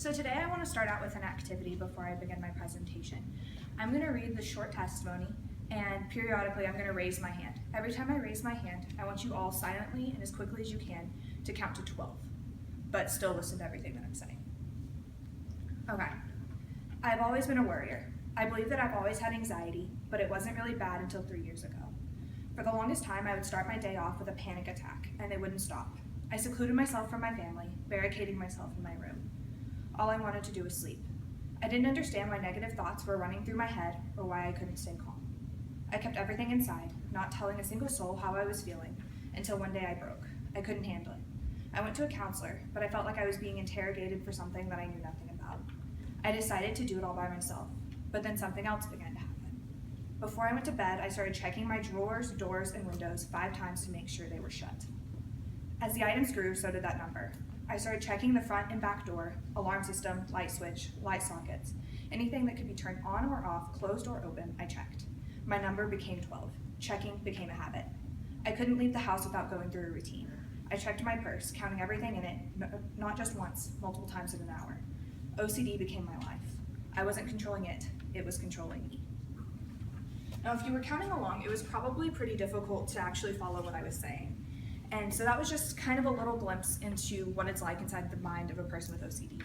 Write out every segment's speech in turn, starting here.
So today I want to start out with an activity before I begin my presentation. I'm going to read the short testimony, and periodically I'm going to raise my hand. Every time I raise my hand, I want you all silently and as quickly as you can to count to 12, but still listen to everything that I'm saying. Okay. I've always been a worrier. I believe that I've always had anxiety, but it wasn't really bad until 3 years ago. For the longest time, I would start my day off with a panic attack, and they wouldn't stop. I secluded myself from my family, barricading myself in my room. All I wanted to do was sleep. I didn't understand why negative thoughts were running through my head or why I couldn't stay calm. I kept everything inside, not telling a single soul how I was feeling, until one day I broke. I couldn't handle it. I went to a counselor, but I felt like I was being interrogated for something that I knew nothing about. I decided to do it all by myself, but then something else began to happen. Before I went to bed, I started checking my drawers, doors, and windows 5 times to make sure they were shut. As the items grew, so did that number. I started checking the front and back door, alarm system, light switch, light sockets. Anything that could be turned on or off, closed or open, I checked. My number became 12. Checking became a habit. I couldn't leave the house without going through a routine. I checked my purse, counting everything in it, not just once, multiple times in an hour. OCD became my life. I wasn't controlling it, it was controlling me. Now, if you were counting along, it was probably pretty difficult to actually follow what I was saying. And so that was just kind of a little glimpse into what it's like inside the mind of a person with OCD.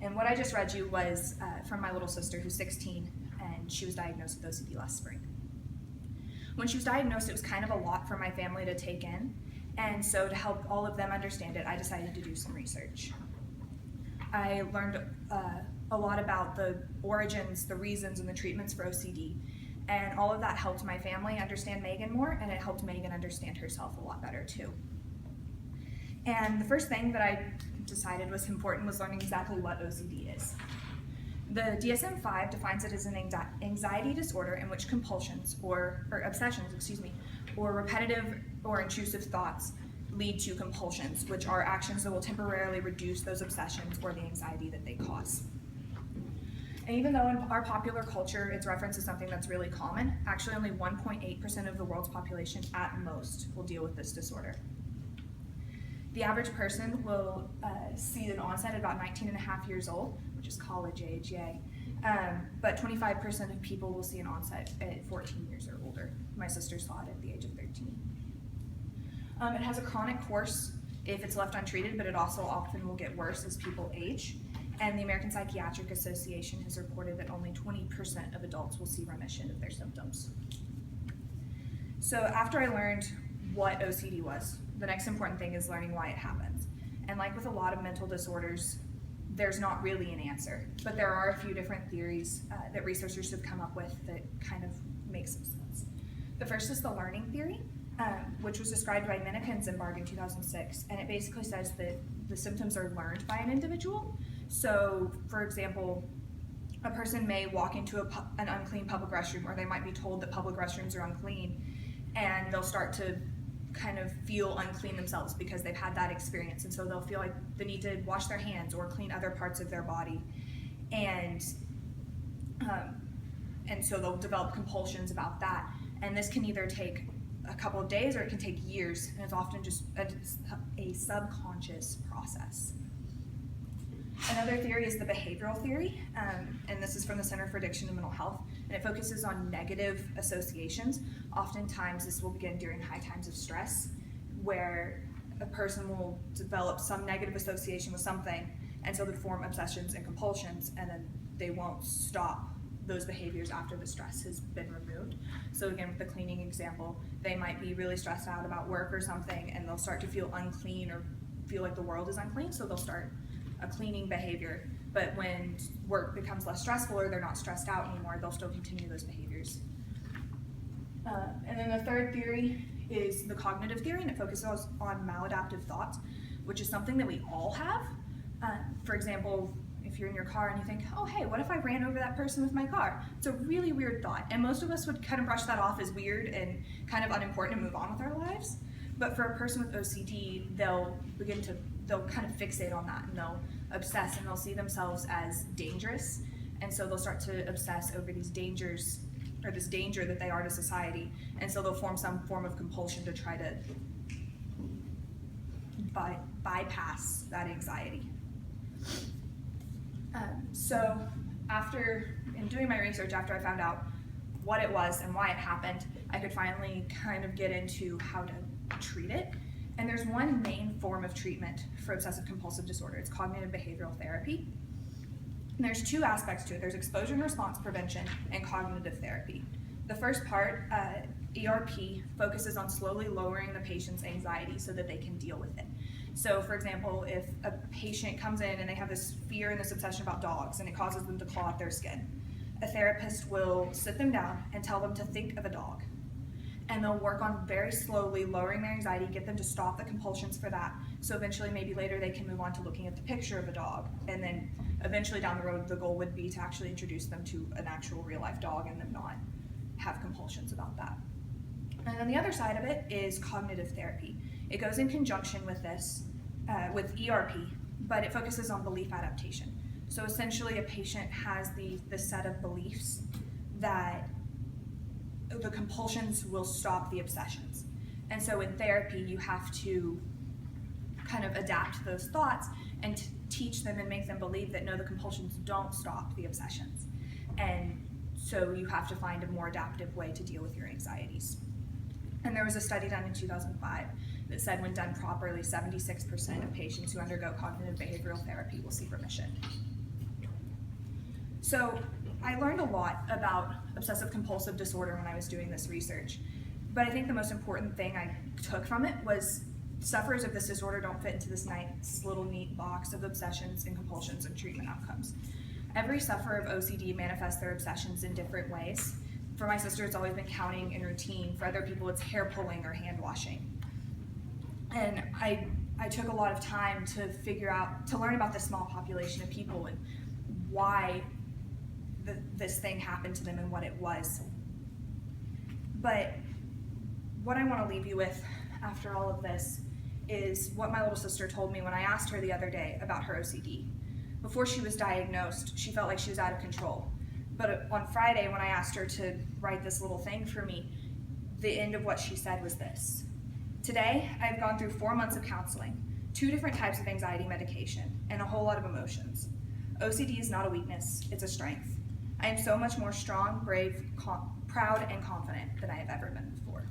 And what I just read you was from my little sister who's 16, and she was diagnosed with OCD last spring. When she was diagnosed, it was kind of a lot for my family to take in, and so to help all of them understand it, I decided to do some research. I learned a lot about the origins, the reasons, and the treatments for OCD. And all of that helped my family understand Megan more, and it helped Megan understand herself a lot better too. And the first thing that I decided was important was learning exactly what OCD is. The DSM-5 defines it as an anxiety disorder in which compulsions, or obsessions, or repetitive or intrusive thoughts lead to compulsions, which are actions that will temporarily reduce those obsessions or the anxiety that they cause. And even though in our popular culture it's referenced as something that's really common, actually only 1.8% of the world's population at most will deal with this disorder. The average person will see an onset at about 19 and a half years old, which is college age, yay. But 25% of people will see an onset at 14 years or older. My sister saw it at the age of 13. It has a chronic course if it's left untreated, but it also often will get worse as people age. And the American Psychiatric Association has reported that only 20% of adults will see remission of their symptoms. So after I learned what OCD was, the next important thing is learning why it happens. And like with a lot of mental disorders, there's not really an answer, but there are a few different theories that researchers have come up with that kind of make some sense. The first is the learning theory, which was described by Minnick and Zimbarg in 2006, and it basically says that the symptoms are learned by an individual. So, for example, a person may walk into an unclean public restroom, or they might be told that public restrooms are unclean, and they'll start to kind of feel unclean themselves because they've had that experience, and so they'll feel like they need to wash their hands or clean other parts of their body, and so they'll develop compulsions about that. And this can either take a couple of days or it can take years, and it's often just a subconscious process. Another theory is the behavioral theory, and this is from the Center for Addiction and Mental Health, and it focuses on negative associations. Oftentimes this will begin during high times of stress, where a person will develop some negative association with something, and so they form obsessions and compulsions, and then they won't stop those behaviors after the stress has been removed. So again, with the cleaning example, they might be really stressed out about work or something, and they'll start to feel unclean or feel like the world is unclean, so they'll start a cleaning behavior. But when work becomes less stressful or they're not stressed out anymore, they'll still continue those behaviors. And then the third theory is the cognitive theory, and it focuses on maladaptive thoughts, which is something that we all have. For example, if you're in your car and you think, oh hey, what if I ran over that person with my car? It's a really weird thought, and most of us would kind of brush that off as weird and kind of unimportant and move on with our lives. But for a person with OCD, they'll kind of fixate on that, and they'll obsess, and they'll see themselves as dangerous, and so they'll start to obsess over these dangers, or this danger that they are to society, and so they'll form some form of compulsion to try to bypass that anxiety. So in doing my research, after I found out what it was and why it happened, I could finally kind of get into how to treat it. And there's one main form of treatment for obsessive compulsive disorder. It's cognitive behavioral therapy. And there's two aspects to it. There's exposure and response prevention and cognitive therapy. The first part, ERP, focuses on slowly lowering the patient's anxiety so that they can deal with it. So for example, if a patient comes in and they have this fear and this obsession about dogs and it causes them to claw at their skin, a therapist will sit them down and tell them to think of a dog. And they'll work on very slowly lowering their anxiety, get them to stop the compulsions for that. So eventually, maybe later they can move on to looking at the picture of a dog. And then eventually down the road, the goal would be to actually introduce them to an actual real life dog and them not have compulsions about that. And then the other side of it is cognitive therapy. It goes in conjunction with this, with ERP, but it focuses on belief adaptation. So essentially a patient has the set of beliefs that the compulsions will stop the obsessions. And so in therapy, you have to kind of adapt those thoughts and teach them and make them believe that no, the compulsions don't stop the obsessions. And so you have to find a more adaptive way to deal with your anxieties. And there was a study done in 2005 that said when done properly, 76% of patients who undergo cognitive behavioral therapy will see remission. So I learned a lot about obsessive compulsive disorder when I was doing this research, but I think the most important thing I took from it was sufferers of this disorder don't fit into this nice little neat box of obsessions and compulsions and treatment outcomes. Every sufferer of OCD manifests their obsessions in different ways. For my sister, it's always been counting and routine. For other people, it's hair pulling or hand washing. And I took a lot of time to learn about this small population of people and why this thing happened to them and what it was. But what I want to leave you with after all of this is what my little sister told me when I asked her the other day about her OCD. Before she was diagnosed, she felt like she was out of control. But on Friday, when I asked her to write this little thing for me, the end of what she said was this: "Today, I've gone through 4 months of counseling, 2 different types of anxiety medication, and a whole lot of emotions. OCD is not a weakness, it's a strength. I am so much more strong, brave, proud, and confident than I have ever been before."